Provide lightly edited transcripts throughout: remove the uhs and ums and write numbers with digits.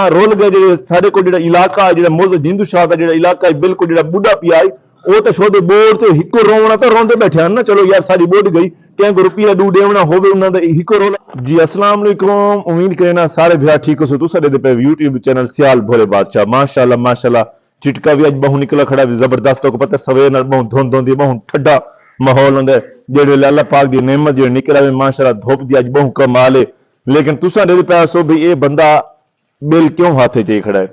Role गए जो साढ़े को जो इलाका जो मोहम्मद हिंदू शाह का जो इलाका है बिल्कुल जो बुढ़ा पिया है वो तो छोटे बोर्ड तो हिको रोवना तो रोंदे बैठे हैं ना चलो यार सारी बोर्ड गई कंहिं को रुपया डू देवना होवे उन्हां दा हिको रोला जी अस्सलाम वालेकुम उम्मीद करना सारे भरा ठीक हो सो तुसा दे पे YouTube चैनल सियाल भोले बादशाह माशाल्लाह चिटका भी अज बहु निकला खड़ा भी जबरदस्त तो पता सवेर नाल बहु धुंध होंदी बहु ठंडा माहौल होंदा जेड़े अल्लाह पाक दी नेमत जो निकला माशाल्लाह धुप दी अज बहु कमाल है लेकिन तुसा दे पे सो भी ये बंदा बिल क्यों हाथे च खड़ा है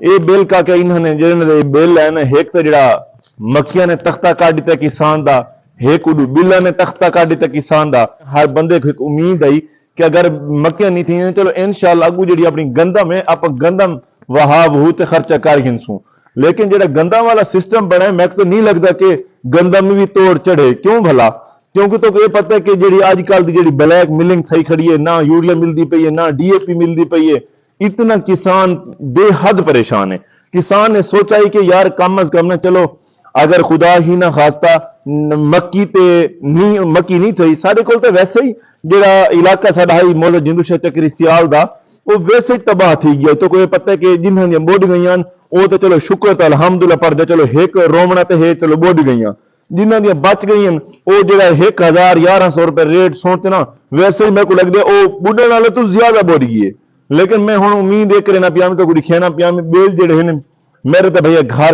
ये बिल का के इन्होंने जेड़े बिल है ना एक तो जड़ा मक्खिया ने तख्ता काट दिता किसान दा एक उडू बिल्ला ने तख्ता काट दिता किसान दा हर बंदे को एक उम्मीद आई कि अगर मक्खियां नहीं थी चलो इंशाअल्लाह अगू जी अपनी गंदम है आप गंदम वहाब हो तो खर्चा कर हिंसू लेकिन जो गंदम वाला सिस्टम बना है मैं तो नहीं लगता कि गंदम भी तोड़ चढ़े क्यों भला क्योंकि तो ये पता है कि जी अजकल की जी ब्लैक मिलिंग थी खड़ी है ना यूरिया मिलती पई है ना DAP मिलती पई है इतना किसान बेहद परेशान है किसान ने सोचा ही कि यार कम अज कम ना चलो अगर खुदा ही ना खास्ता मक्की नहीं थी साढ़े को तो वैसे ही जरा इलाका साडा है मौला जिंदू शाह चक्री सियाल दा वो वैसे ही तबाह थी गया तो कोई पता है कि जिन्होंने दी बोड गई वो तो चलो शुक्र तो अलहमदुल्ला पर चलो एक रोमना तो है चलो बोड गई जिन्हों दी बच गई वो जो 1000-1100 रुपए रेट सुनते ना वैसे ही मेरे को लगता है वो बुढ़े नाले तो ज्यादा बोड गई है लेकिन मैं हूँ उम्मीद ये करना पिया तो कुछ खेना पिया बिल जो है मेरे तो भैया घर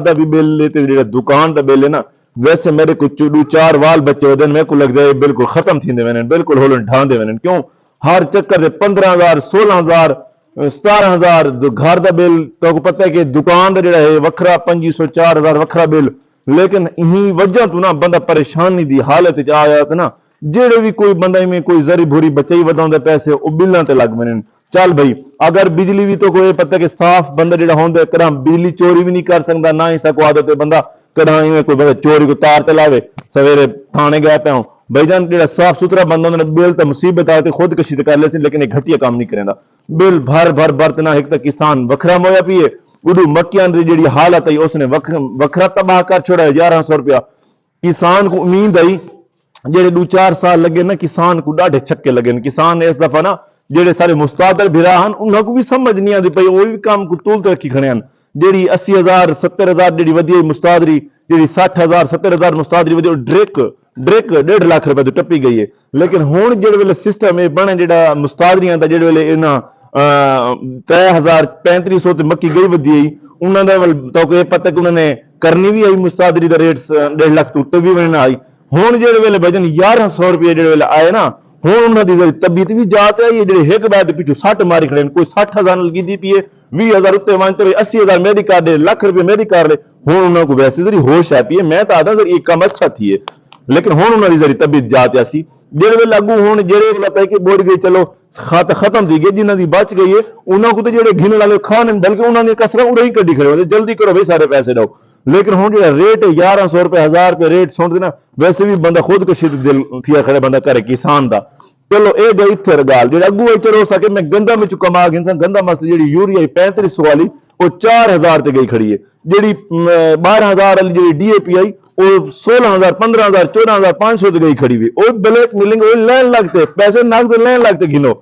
का भी बिल लेते जो दुकान का बिल है ना वैसे मेरे को 4 वाल बच्चे होते मेरे को लगता है बिल्कुल खत्म थी वे बिल्कुल होलन ढांदे वे क्यों हर चक्कर से 15,000 16,000 17,000 घर का बिल तो पता है कि दुकान का जो है वखरा 2500 4,000 वखरा बिल लेकिन इन्हीं वजह तो ना बंदा परेशानी की हालत आया तो ना जेड़े भी कोई बंदा में कोई जरी भूरी बच्चे ही वधा पैसे वो बिलों से लग मैंने चल भाई अगर बिजली भी तो कोई पता कि साफ बंदा जो होंगे कदा बिजली चोरी भी नहीं कर सकता ना ही सको आदत है बंदा कदा कोई बंदा चोरी को तार चलावे सवेरे थाने गए पे भाईजान जो साफ सुथरा बंदा उन्होंने बिल तो मुसीबत आए खुदकशी कर ले लेकिन एक घटिया काम नहीं करेंदा बिल भर बरतना एक तो किसान वखरा मोया पिए उडू मक्कियां की जी हालत आई उसने वखरा तबाह कर छोड़ा 1100 रुपया किसान को उम्मीद आई जेडे 2-4 साल लगे ना किसान को डाढ़े छक्के लगे किसान इस दफा ना जेडे सारे मुस्तादर भिरा उन्होंने भी समझ नहीं आती पई वो भी काम को तूल रखी खड़े हैं जी 80,000 70,000 जी वी मुस्तादरी जी 60,000 70,000 मुस्तादरी वी ड्रिक 1.5 लाख रुपए तो टप्पी गई है लेकिन हुण जेडे वेले सिस्टम ये बने जेड़ा मुस्तादरियां दा जेडे वेले इन्हां 3,3500 ते मक्की गई वधी उन्हां दा तो पता कि उन्होंने करनी भी आई मुस्तादरी दा रेट 1.5 लाख तो उत्ते भी बने आई हुण जेडे वेले भजन 1100 रुपये जेडे वेले आए ना हुण उन्हां दी तबीयत भी जात है जेडे एक बैद पिछू 60 मारी खड़े कोई 60,000 लगी पी है 20,000 उत्ते मानते 80,000 मेरी कर दे लाख रुपये मेरी कर ले हुण उन्हां को वैसे जरी होश है पी है मैं तो आदा सर एक काम अच्छा थी है लेकिन हुण उन्हां दी जरी तबीयत जात सी जेडे वेले अगू हुण जेडे वेले पै के बोड़ गई चलो खात खत्म थी गई जिन्हां दी बच गई है उन्हां को तो जेडे गिनने वाले खान बल्कि उन्हां दी कसरा उड़े ही कड्डी खड़े जल्दी करो भाई सारे पैसे दो लेकिन हुण जो रेट 1100 रुपए 1000 रुपए रेट सुनते ना वैसे भी बंदा खुदकशी दिल थिया खड़े बंदा करे किसान दा चलो ये गई इत्थे गाल जो अगू चलो सके मैं गंदा में कमा गिनसा गंदा मस्त जी यूरिया 3500 वाली वो 4,000 ते गई खड़ी है जी 12,000 वाली जी DAP आई वो 16,000 15,000 14,500 ते गई खड़ी हुई वो ब्लैक मिलिंग वो लैन लगते पैसे नकद लैन लगते गिनो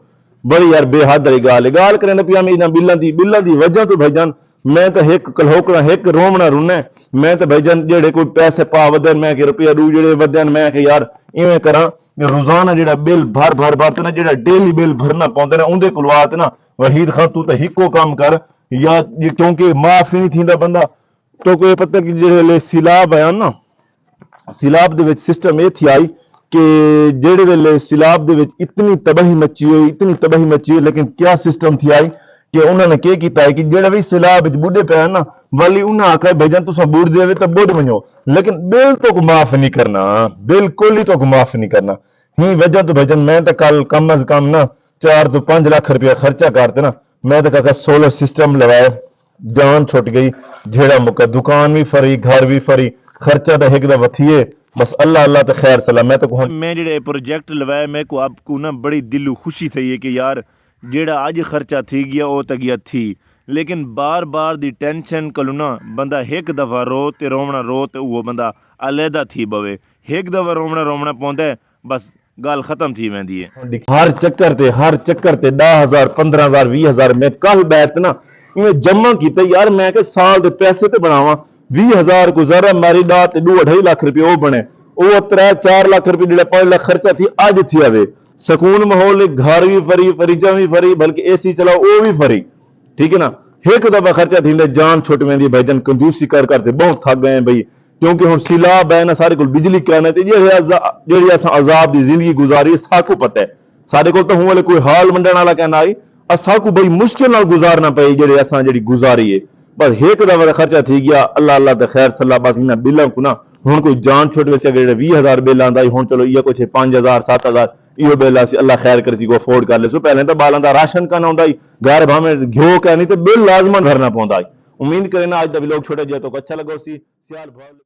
बड़ी यार बेहद वाली गाल करें पिया मैं इन्हां बिल्लां दी वजह तो भाईजान मैं तो एक कलहोकड़ा एक रोमना रुना मैं तो भाईजान जेड़े कोई पैसे पा वधन मैं कि रुपया दू जेड़े वधन मैं कि यार इवें करा रोजाना जेड़ा बिल भर ते ना जेड़ा डेली बिल भरना पाउंदे ना उंदे कोल आत ना वहीद खान तू तो हिको काम कर या क्योंकि माफ ही नहीं थींदा बंदा तो कोई पता कि जेड़े सिलाब आया ना सिलाब दे विच सिस्टम ये थी आई कि जेड़े वेले सिलाब दे विच इतनी तबाही मची हुई लेकिन क्या सिस्टम थी आई कि उन्होंने क्या किया है कि जेड़ा भी सिलाब बुढ़े पे ना वाली उन्हें आखा भाईजान तुसा बुढ़ दे तो बुढ़ वनो लेकिन बिल तो को माफ नहीं करना बिल्कुल ही तो को माफ नहीं करना ही वजह तो भाईजान मैं तो कल कम अज कम ना 4 तो 5 लाख रुपया खर्चा करते ना मैं तो कहता सोलर सिस्टम लगाया जान छुट गई जेड़ा मुका दुकान भी फरी घर भी फरी खर्चा तो एक वथिए बस अल्लाह अल्लाह तो खैर सलाम मैं जेड़े प्रोजेक्ट लगाया मैं को आपको ना बड़ी दिलू खुशी थी है कि यार जेड़ा आज खर्चा थी गया वो तो गया थी लेकिन बार बार दी टेंशन कलू ना बंदा एक दफ़ा रो ते वो बंदा अलहदा थी बवे एक दफ़ा रोमना पौंदा है बस गल खत्म थी वेंदी है। हर चक्कर ते 10,000 15,000 20,000 मैं कल बैठ ना इवें जमा कीते यार मैं के साल दे पैसे ते बनावा 20,000 गुजारा मारी डा ते 2-2.5 लाख रुपए वो बने वो 3-4 लाख रुपए जेड़ा 5 लाख खर्चा थी अज थी आवे सुकून माहौल घर भी फरी फरीजा भी फरी बल्कि एसी चलाओ वो भी फरी ठीक है ना एक दफा खर्चा थी जान छुट वेंदी भाईजान कंजूसी कर करते बहुत थक गए भाई क्योंकि हुण सिलाब है ना सारे को बिजली कहना ते जेड़ी असां अजाब दी जिंदगी गुजारी साकू पता है सारे को तो हुण कोई हाल मंडण वाला कहना आई असाकू बड़ी मुश्किल नाल गुजारना पई जेड़ी असां जेड़ी गुजारी है बस एक दफा खर्चा थी गया अल्लाह अल्लाह ते खैर सल्ला बस इन्हां बिल्लां को ना हुण कोई जान छुट वैसे जेड़े 20,000 बिल आंदा हुण चलो इया कुछ 5,000 7,000 इहो बिल असी अल्लाह खैर कर सी को अफोर्ड कर ले सो पहले तो बालां दा राशन का ना आंदा घर भावें घ्यो का नहीं तो बिल लाजमन भरना पौंदा उम्मीद करें ना आज दा व्लॉग छोटा जिहा तो अच्छा लगा सी सियाल